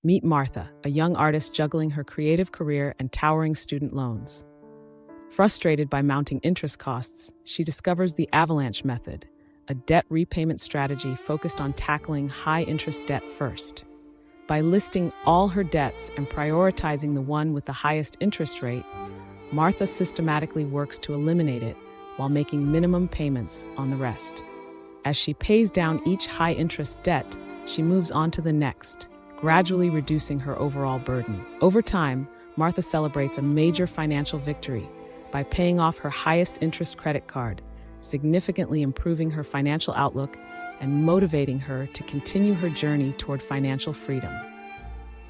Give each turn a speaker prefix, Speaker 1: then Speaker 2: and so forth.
Speaker 1: Meet Martha, a young artist juggling her creative career and towering student loans. Frustrated by mounting interest costs, she discovers the Avalanche Method, a debt repayment strategy focused on tackling high-interest debt first. By listing all her debts and prioritizing the one with the highest interest rate, Martha systematically works to eliminate it while making minimum payments on the rest. As she pays down each high-interest debt, she moves on to the next, gradually reducing her overall burden. Over time, Martha celebrates a major financial victory by paying off her highest interest credit card, significantly improving her financial outlook and motivating her to continue her journey toward financial freedom.